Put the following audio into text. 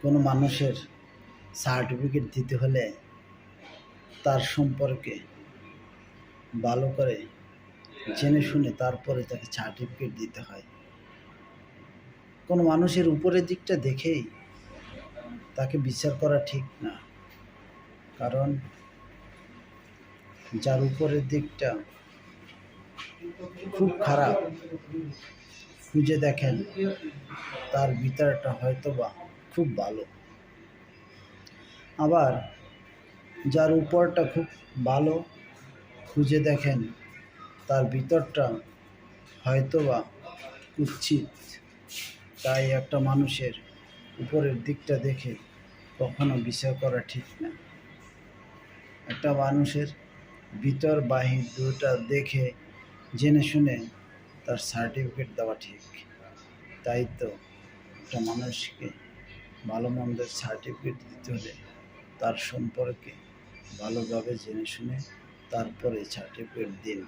কোনো মানুষের সার্টিফিকেট দিতে হলে তার সম্পর্কে ভালো করে জেনে শুনে তারপরে তাকে সার্টিফিকেট দিতে হয়। কোনো মানুষের উপরের দিকটা দেখেই তাকে বিচার করা ঠিক না, কারণ যার উপরের দিকটা খুব খারাপ খুঁজে দেখেন তার ভিতরটা হয়তো বা খুব ভালো, আবার যার উপরটা খুব ভালো খুঁজে দেখেন তার ভিতরটা হয়তো বা কুৎসিত। তাই একটা মানুষের উপরের দিকটা দেখে কখনো বিচার করা ঠিক না। একটা মানুষের ভিতর বাহির দুটা দেখে জেনে শুনে তার সার্টিফিকেট দেওয়া ঠিক। তাই তো একটা মানুষকে ভালো মন্দের সার্টিফিকেট দিতে হলে তার সম্পর্কে ভালোভাবে জেনে শুনে তারপরে সার্টিফিকেট দিন।